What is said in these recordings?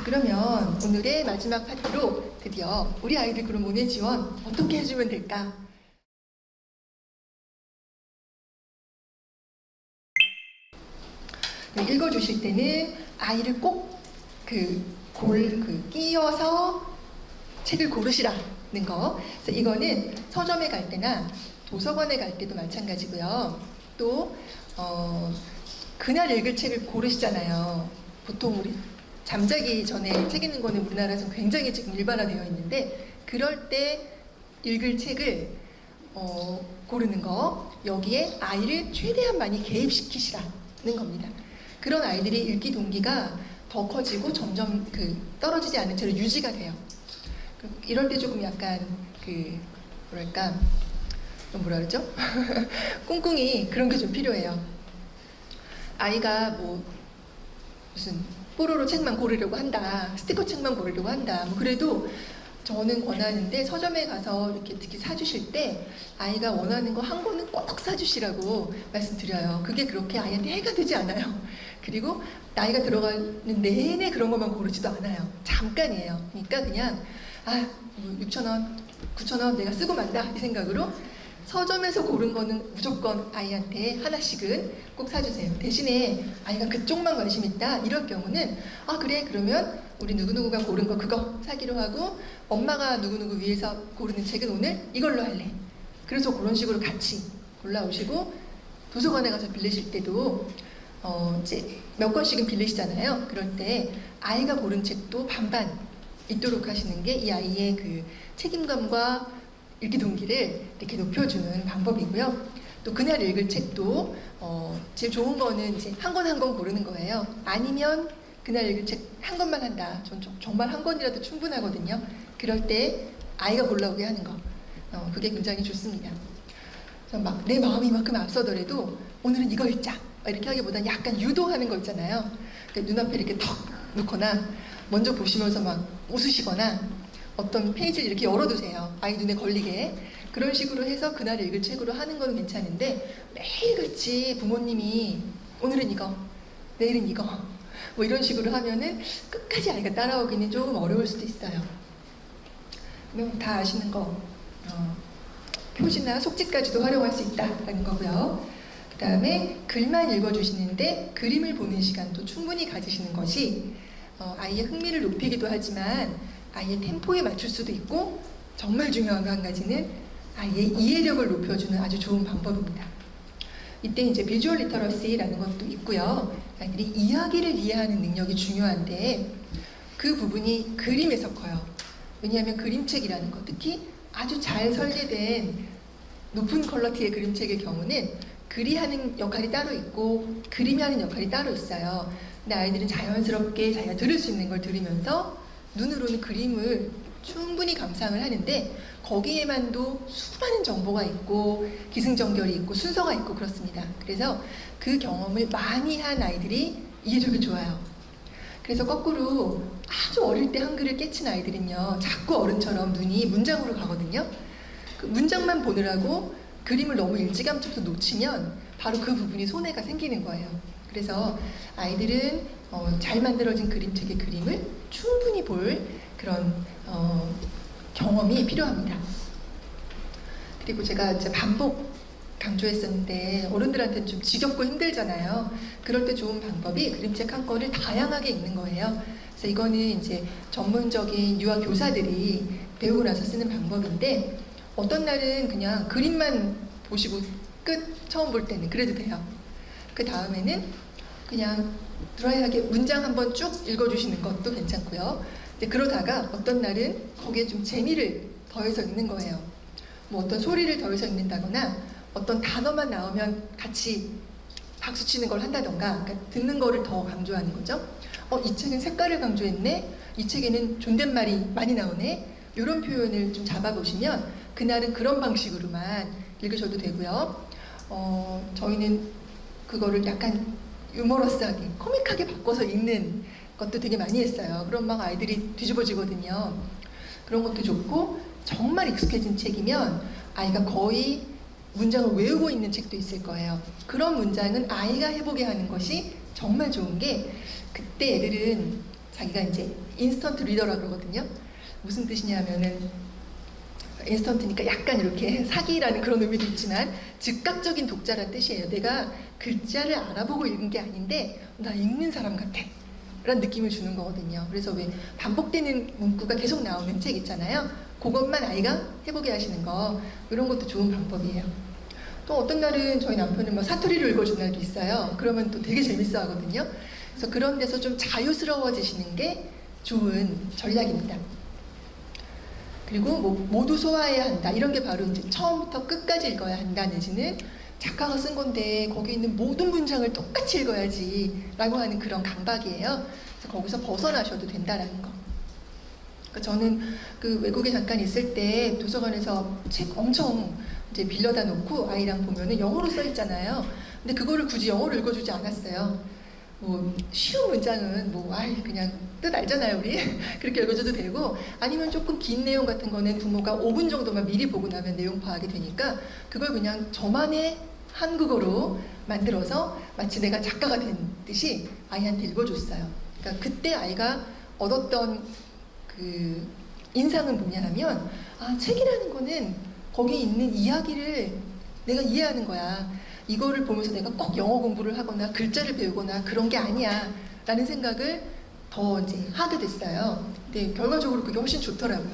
그러면 오늘의 마지막 파트로 드디어 우리 아이들 그럼 오늘 지원 어떻게 해주면 될까? 읽어주실 때는 아이를 꼭 끼워서 책을 고르시라는 거. 그래서 이거는 서점에 갈 때나 도서관에 갈 때도 마찬가지고요. 또 그날 읽을 책을 고르시잖아요. 보통 우리 잠자기 전에 책 읽는 거는 우리나라에서 굉장히 지금 일반화되어 있는데, 그럴 때 읽을 책을 고르는 거, 여기에 아이를 최대한 많이 개입시키시라는 겁니다. 그런 아이들이 읽기 동기가 더 커지고 점점 떨어지지 않은 채로 유지가 돼요. 이럴 때 조금 약간 뭐라 그러죠? 꿍꿍이 그런 게 좀 필요해요. 아이가 무슨 뽀로로 책만 고르려고 한다, 스티커 책만 고르려고 한다, 그래도 저는 권하는데 서점에 가서 이렇게 특히 사주실 때 아이가 원하는 거 한 권은 꼭 사주시라고 말씀드려요. 그게 그렇게 아이한테 해가 되지 않아요. 그리고 나이가 들어가는 내내 그런 것만 고르지도 않아요. 잠깐이에요. 그러니까 그냥 6,000원, 9,000원 내가 쓰고 만다 이 생각으로 서점에서 고른 거는 무조건 아이한테 하나씩은 꼭 사주세요. 대신에 아이가 그쪽만 관심 있다 이럴 경우는 그래, 그러면 우리 누구누구가 고른 거 그거 사기로 하고, 엄마가 누구누구 위해서 고르는 책은 오늘 이걸로 할래. 그래서 그런 식으로 같이 골라오시고, 도서관에 가서 빌리실 때도 이제 몇 권씩은 빌리시잖아요. 그럴 때 아이가 고른 책도 반반 있도록 하시는 게 이 아이의 책임감과 읽기 동기를 이렇게 높여주는 방법이고요. 또 그날 읽을 책도 제일 좋은 거는 이제 한 권 한 권 고르는 거예요. 아니면 그날 읽을 책 한 권만 한다. 전 정말 한 권이라도 충분하거든요. 그럴 때 아이가 골라오게 하는 거, 그게 굉장히 좋습니다. 그래서 내 마음이 이만큼 앞서더라도 오늘은 이거 읽자 이렇게 하기보다는 약간 유도하는 거 있잖아요. 그러니까 눈앞에 이렇게 턱 놓거나 먼저 보시면서 막 웃으시거나 어떤 페이지를 이렇게 열어두세요. 아이 눈에 걸리게. 그런 식으로 해서 그날 읽을 책으로 하는 건 괜찮은데, 매일같이 부모님이 오늘은 이거, 내일은 이거 이런 식으로 하면은 끝까지 아이가 따라오기는 조금 어려울 수도 있어요. 그럼 다 아시는 거, 표지나 속지까지도 활용할 수 있다라는 거고요. 그 다음에 글만 읽어주시는데 그림을 보는 시간도 충분히 가지시는 것이 아이의 흥미를 높이기도 하지만 아이의 템포에 맞출 수도 있고, 정말 중요한 거 한 가지는 아이의 이해력을 높여주는 아주 좋은 방법입니다. 이때 이제 비주얼 리터러시라는 것도 있고요. 아이들이 이야기를 이해하는 능력이 중요한데 그 부분이 그림에서 커요. 왜냐하면 그림책이라는 것, 특히 아주 잘 설계된 높은 퀄러티의 그림책의 경우는 글이 하는 역할이 따로 있고 그림이 하는 역할이 따로 있어요. 근데 아이들은 자연스럽게 자기가 들을 수 있는 걸 들으면서 눈으로는 그림을 충분히 감상을 하는데, 거기에만도 수많은 정보가 있고 기승전결이 있고 순서가 있고 그렇습니다. 그래서 그 경험을 많이 한 아이들이 이해력이 좋아요. 그래서 거꾸로 아주 어릴 때 한글을 깨친 아이들은요, 자꾸 어른처럼 눈이 문장으로 가거든요. 그 문장만 보느라고 그림을 너무 일찌감치부터 놓치면 바로 그 부분이 손해가 생기는 거예요. 그래서 아이들은 잘 만들어진 그림책의 그림을 충분히 볼 그런 경험이 필요합니다. 그리고 제가 이제 반복 강조했었는데 어른들한테는 좀 지겹고 힘들잖아요. 그럴 때 좋은 방법이 그림책 한 권을 다양하게 읽는 거예요. 그래서 이거는 이제 전문적인 유아 교사들이 배우고 나서 쓰는 방법인데, 어떤 날은 그냥 그림만 보시고 끝, 처음 볼 때는 그래도 돼요. 그 다음에는 그냥 드라이하게 문장 한번 쭉 읽어주시는 것도 괜찮고요. 근데 그러다가 어떤 날은 거기에 좀 재미를 더해서 읽는 거예요. 어떤 소리를 더해서 읽는다거나 어떤 단어만 나오면 같이 박수 치는 걸 한다던가, 그러니까 듣는 거를 더 강조하는 거죠. 이 책은 색깔을 강조했네, 이 책에는 존댓말이 많이 나오네, 이런 표현을 좀 잡아보시면 그날은 그런 방식으로만 읽으셔도 되고요. 저희는 그거를 약간 유머러스하게, 코믹하게 바꿔서 읽는 것도 되게 많이 했어요. 그럼 막 아이들이 뒤집어지거든요. 그런 것도 좋고, 정말 익숙해진 책이면 아이가 거의 문장을 외우고 있는 책도 있을 거예요. 그런 문장은 아이가 해보게 하는 것이 정말 좋은 게, 그때 애들은 자기가 이제 인스턴트 리더라 그러거든요. 무슨 뜻이냐면은 인스턴트니까 약간 이렇게 사기라는 그런 의미도 있지만 즉각적인 독자란 뜻이에요. 내가 글자를 알아보고 읽은 게 아닌데 나 읽는 사람 같아 라는 느낌을 주는 거거든요. 그래서 왜 반복되는 문구가 계속 나오는 책 있잖아요. 그것만 아이가 해보게 하시는 거, 이런 것도 좋은 방법이에요. 또 어떤 날은 저희 남편은 뭐 사투리를 읽어준 날도 있어요. 그러면 또 되게 재밌어 하거든요. 그래서 그런 데서 좀 자유스러워지시는 게 좋은 전략입니다. 그리고 뭐 모두 소화해야 한다, 이런 게 바로 이제 처음부터 끝까지 읽어야 한다, 내지는 작가가 쓴 건데 거기 있는 모든 문장을 똑같이 읽어야지 라고 하는 그런 강박이에요. 그래서 거기서 벗어나셔도 된다라는 거. 그러니까 저는 그 외국에 잠깐 있을 때 도서관에서 책 엄청 이제 빌려다 놓고 아이랑 보면은 영어로 써 있잖아요. 근데 그거를 굳이 영어로 읽어주지 않았어요. 뭐 쉬운 문장은 뭐 그냥 뜻 알잖아요 우리. 그렇게 읽어줘도 되고, 아니면 조금 긴 내용 같은 거는 부모가 5분 정도만 미리 보고 나면 내용 파악이 되니까 그걸 그냥 저만의 한국어로 만들어서 마치 내가 작가가 된 듯이 아이한테 읽어줬어요. 그러니까 그때 아이가 얻었던 그 인상은 뭐냐 하면, 아, 책이라는 거는 거기 있는 이야기를 내가 이해하는 거야. 이거를 보면서 내가 꼭 영어 공부를 하거나 글자를 배우거나 그런 게 아니야 라는 생각을 더 이제 하게 됐어요. 근데 결과적으로 그게 훨씬 좋더라고요.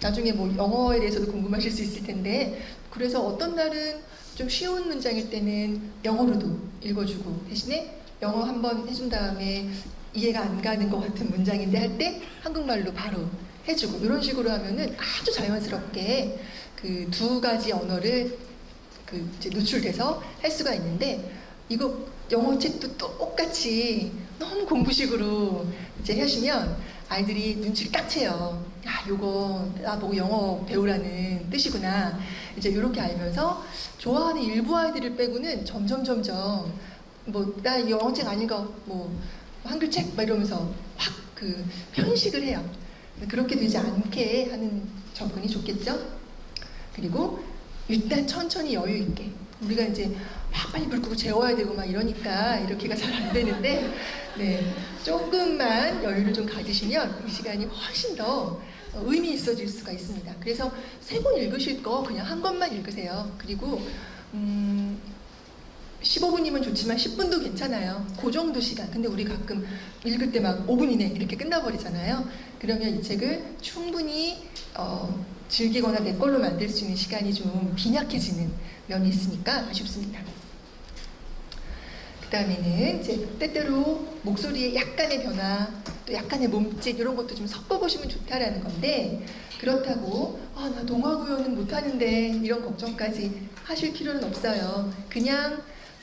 나중에 뭐 영어에 대해서도 궁금하실 수 있을 텐데, 그래서 어떤 날은 좀 쉬운 문장일 때는 영어로도 읽어주고, 대신에 영어 한번 해준 다음에 이해가 안 가는 것 같은 문장인데 할 때 한국말로 바로 해주고, 이런 식으로 하면은 아주 자연스럽게 그 두 가지 언어를 그 이제 노출돼서 할 수가 있는데, 이거 영어 책도 똑같이 너무 공부식으로 이제 하시면 아이들이 눈치를 딱 채요. 야, 요거 나보고 영어 배우라는 뜻이구나. 이제 이렇게 알면서 좋아하는 일부 아이들을 빼고는 점점 뭐 나 영어책 안 읽어, 뭐 한글책 막 이러면서 확 그 편식을 해요. 그렇게 되지 않게 하는 접근이 좋겠죠. 그리고 일단 천천히 여유 있게, 우리가 이제 막 빨리 불 끄고 재워야 되고 막 이러니까 이렇게가 잘 안 되는데, 네, 조금만 여유를 좀 가지시면 이 시간이 훨씬 더 의미 있어질 수가 있습니다. 그래서 3권 읽으실 거 그냥 한 권만 읽으세요. 그리고 15분이면 좋지만 10분도 괜찮아요. 그 정도 시간. 근데 우리 가끔 읽을 때 막 5분 이내 이렇게 끝나버리잖아요. 그러면 이 책을 충분히 즐기거나 내 걸로 만들 수 있는 시간이 좀 빈약해지는 면이 있으니까 아쉽습니다. 그 다음에는 이제 때때로 목소리에 약간의 변화, 또 약간의 몸짓, 이런 것도 좀 섞어보시면 좋다라는 건데, 그렇다고 나 동화 구현은 못하는데 이런 걱정까지 하실 필요는 없어요. 그냥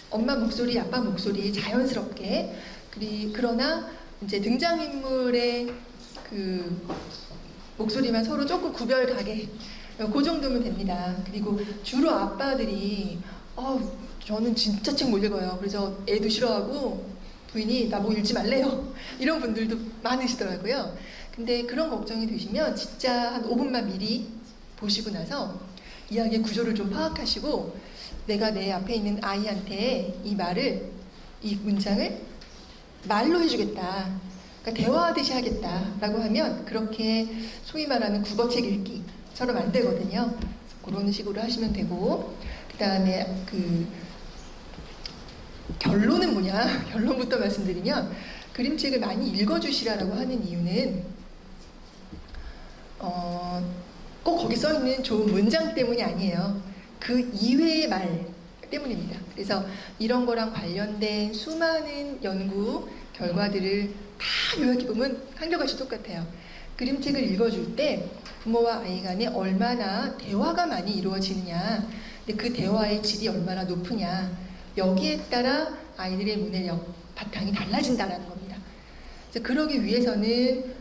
엄마 목소리, 아빠 목소리 자연스럽게, 그러나 이제 등장인물의 그 목소리만 서로 조금 구별 가게, 그 정도면 됩니다. 그리고 주로 아빠들이 저는 진짜 책 못 읽어요. 그래서 애도 싫어하고 부인이 나보고 읽지 말래요. 이런 분들도 많으시더라고요. 근데 그런 걱정이 되시면 진짜 한 5분만 미리 보시고 나서 이야기의 구조를 좀 파악하시고, 내가 내 앞에 있는 아이한테 이 문장을 말로 해주겠다, 그러니까 대화하듯이 하겠다라고 하면 그렇게 소위 말하는 국어책 읽기처럼 안 되거든요. 그런 식으로 하시면 되고, 그 다음에 그 결론은 뭐냐? 결론부터 말씀드리면, 그림책을 많이 읽어주시라고 하는 이유는 꼭 거기 써있는 좋은 문장 때문이 아니에요. 그 이외의 말 때문입니다. 그래서 이런 거랑 관련된 수많은 연구 결과들을 다 요약해보면 한결같이 똑같아요. 그림책을 읽어줄 때 부모와 아이 간에 얼마나 대화가 많이 이루어지느냐, 근데 그 대화의 질이 얼마나 높으냐, 여기에 따라 아이들의 문해력 바탕이 달라진다는 겁니다. 그래서 그러기 위해서는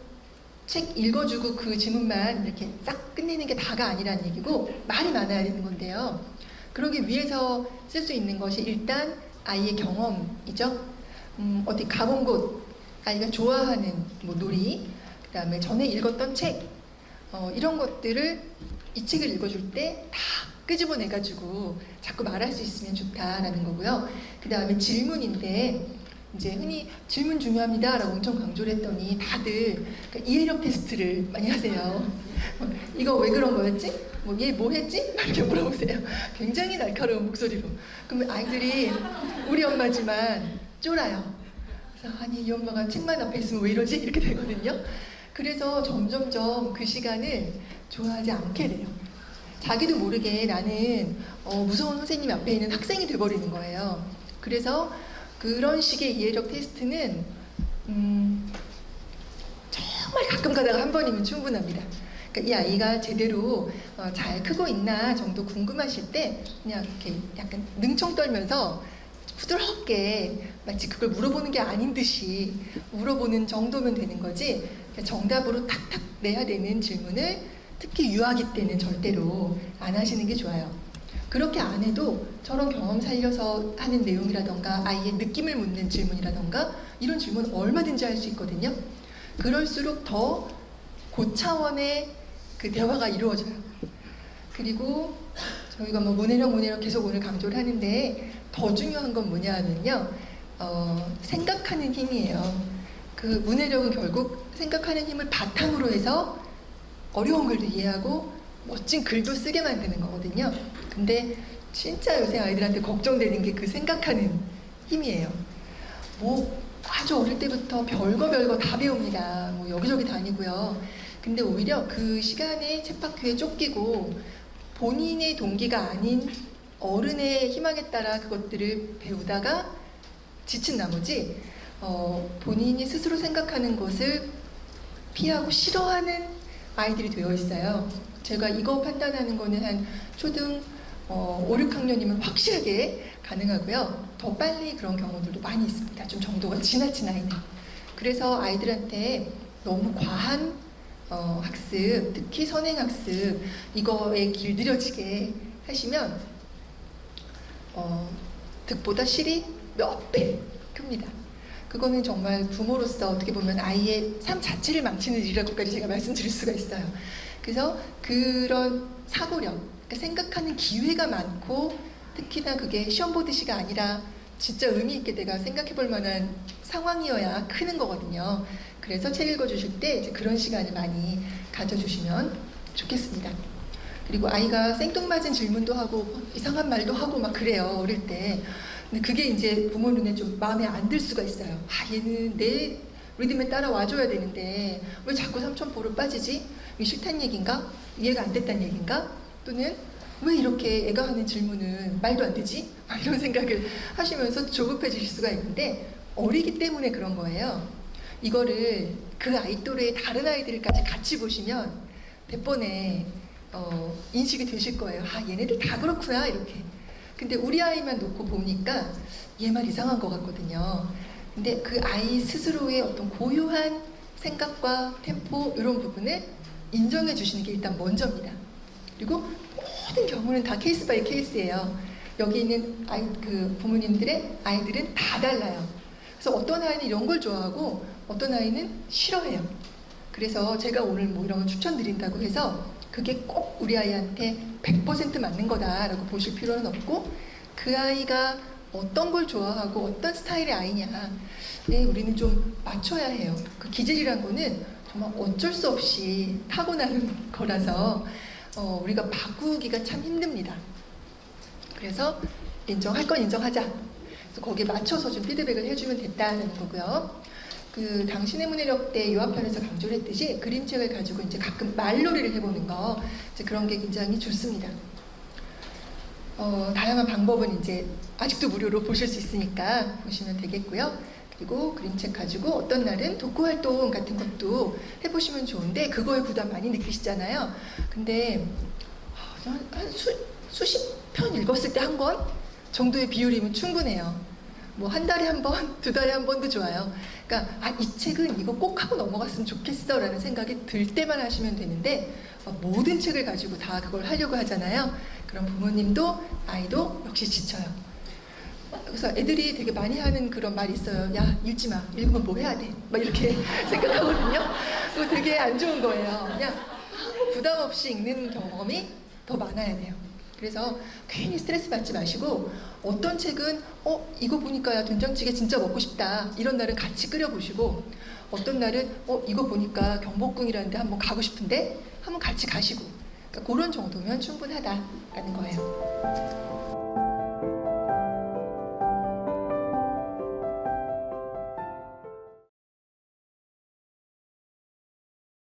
책 읽어주고 그 지문만 이렇게 싹 끝내는 게 다가 아니라는 얘기고, 말이 많아야 되는 건데요. 그러기 위해서 쓸 수 있는 것이 일단 아이의 경험이죠. 어디 가본 곳, 아이가 좋아하는 뭐 놀이, 그 다음에 전에 읽었던 책, 이런 것들을 이 책을 읽어줄 때 다 끄집어내가지고 자꾸 말할 수 있으면 좋다라는 거고요. 그 다음에 질문인데, 이제 흔히 질문 중요합니다라고 엄청 강조를 했더니 다들 그러니까 이해력 테스트를 많이 하세요. 이거 왜 그런 거였지? 뭐 얘 뭐 했지? 막 이렇게 물어보세요. 굉장히 날카로운 목소리로. 그러면 아이들이 우리 엄마지만 쫄아요. 그래서 아니 이 엄마가 책만 앞에 있으면 왜 이러지? 이렇게 되거든요. 그래서 점점점 그 시간을 좋아하지 않게 돼요. 자기도 모르게 나는 무서운 선생님 앞에 있는 학생이 돼버리는 거예요. 그래서 그런 식의 이해력 테스트는 정말 가끔 가다가 한 번이면 충분합니다. 그러니까 이 아이가 제대로 잘 크고 있나 정도 궁금하실 때 그냥 이렇게 약간 능청 떨면서 부드럽게 마치 그걸 물어보는 게 아닌 듯이 물어보는 정도면 되는 거지 정답으로 탁탁 내야 되는 질문을 특히 유아기 때는 절대로 안 하시는 게 좋아요. 그렇게 안 해도 저런 경험 살려서 하는 내용이라던가 아이의 느낌을 묻는 질문이라던가 이런 질문 얼마든지 할 수 있거든요. 그럴수록 더 고차원의 그 대화가 이루어져요. 그리고 저희가 뭐 문해력 계속 오늘 강조를 하는데 더 중요한 건 뭐냐 하면요. 생각하는 힘이에요. 그 문해력은 결국 생각하는 힘을 바탕으로 해서 어려운 글도 이해하고 멋진 글도 쓰게 만드는 거거든요. 근데 진짜 요새 아이들한테 걱정되는 게 그 생각하는 힘이에요. 뭐 아주 어릴 때부터 별거 다 배웁니다. 뭐 여기저기 다니고요. 근데 오히려 그 시간에 쳇바퀴에 쫓기고 본인의 동기가 아닌 어른의 희망에 따라 그것들을 배우다가 지친 나머지 본인이 스스로 생각하는 것을 피하고 싫어하는 아이들이 되어 있어요. 제가 이거 판단하는 거는 한 초등 5, 6학년이면 확실하게 가능하고요. 더 빨리 그런 경우들도 많이 있습니다. 좀 정도가 지나친 아이는. 그래서 아이들한테 너무 과한 학습, 특히 선행학습 이거에 길들여지게 하시면 득보다 실이 몇 배 큽니다. 그거는 정말 부모로서 어떻게 보면 아이의 삶 자체를 망치는 일이라고까지 제가 말씀드릴 수가 있어요. 그래서 그런 사고력, 그러니까 생각하는 기회가 많고 특히나 그게 시험 보듯이가 아니라 진짜 의미 있게 내가 생각해 볼 만한 상황이어야 크는 거거든요. 그래서 책 읽어주실 때 이제 그런 시간을 많이 가져주시면 좋겠습니다. 그리고 아이가 생뚱맞은 질문도 하고 이상한 말도 하고 막 그래요, 어릴 때. 근데 그게 이제 부모 눈에 좀 마음에 안 들 수가 있어요. 아, 얘는 내 리듬에 따라와줘야 되는데 왜 자꾸 삼천포로 빠지지? 이게 싫다는 얘기인가? 이해가 안 됐다는 얘기인가? 또는 왜 이렇게 애가 하는 질문은 말도 안 되지? 막 이런 생각을 하시면서 조급해지실 수가 있는데 어리기 때문에 그런 거예요. 이거를 그 아이 또래의 다른 아이들까지 같이 보시면 대번에 인식이 되실 거예요. 아, 얘네들 다 그렇구나 이렇게. 근데 우리 아이만 놓고 보니까 얘 말 이상한 것 같거든요. 근데 그 아이 스스로의 어떤 고유한 생각과 템포 이런 부분을 인정해 주시는 게 일단 먼저입니다. 그리고 모든 경우는 다 케이스 바이 케이스예요. 여기 있는 그 부모님들의 아이들은 다 달라요. 그래서 어떤 아이는 이런 걸 좋아하고 어떤 아이는 싫어해요. 그래서 제가 오늘 뭐 이런 거 추천드린다고 해서 그게 꼭 우리 아이한테 100% 맞는 거다라고 보실 필요는 없고 그 아이가 어떤 걸 좋아하고 어떤 스타일의 아이냐 우리는 좀 맞춰야 해요. 그 기질이란 거는 정말 어쩔 수 없이 타고나는 거라서 우리가 바꾸기가 참 힘듭니다. 그래서 인정할 건 인정하자. 그래서 거기에 맞춰서 좀 피드백을 해주면 됐다는 거고요. 그 당신의 문해력 때 요한편에서 강조를 했듯이 그림책을 가지고 이제 가끔 말놀이를 해보는 거 이제 그런 게 굉장히 좋습니다. 다양한 방법은 이제 아직도 무료로 보실 수 있으니까 보시면 되겠고요. 그리고 그림책 가지고 어떤 날은 독후 활동 같은 것도 해보시면 좋은데 그거에 부담 많이 느끼시잖아요. 근데 한 수십 편 읽었을 때 한 권 정도의 비율이면 충분해요. 뭐 한 달에 한 번, 두 달에 한 번도 좋아요. 그러니까 이 책은 이거 꼭 하고 넘어갔으면 좋겠어 라는 생각이 들 때만 하시면 되는데 모든 책을 가지고 다 그걸 하려고 하잖아요. 그럼 부모님도 아이도 역시 지쳐요. 그래서 애들이 되게 많이 하는 그런 말이 있어요. 야, 읽지 마. 읽으면 뭐 해야 돼? 막 이렇게 생각하거든요. 그거 되게 안 좋은 거예요. 그냥 아무 부담 없이 읽는 경험이 더 많아야 돼요. 그래서 괜히 스트레스 받지 마시고 어떤 책은 이거 보니까 야, 된장찌개 진짜 먹고 싶다 이런 날은 같이 끓여보시고 어떤 날은 이거 보니까 경복궁이라는 데 한번 가고 싶은데 한번 같이 가시고 그러니까 그런 정도면 충분하다라는 거예요.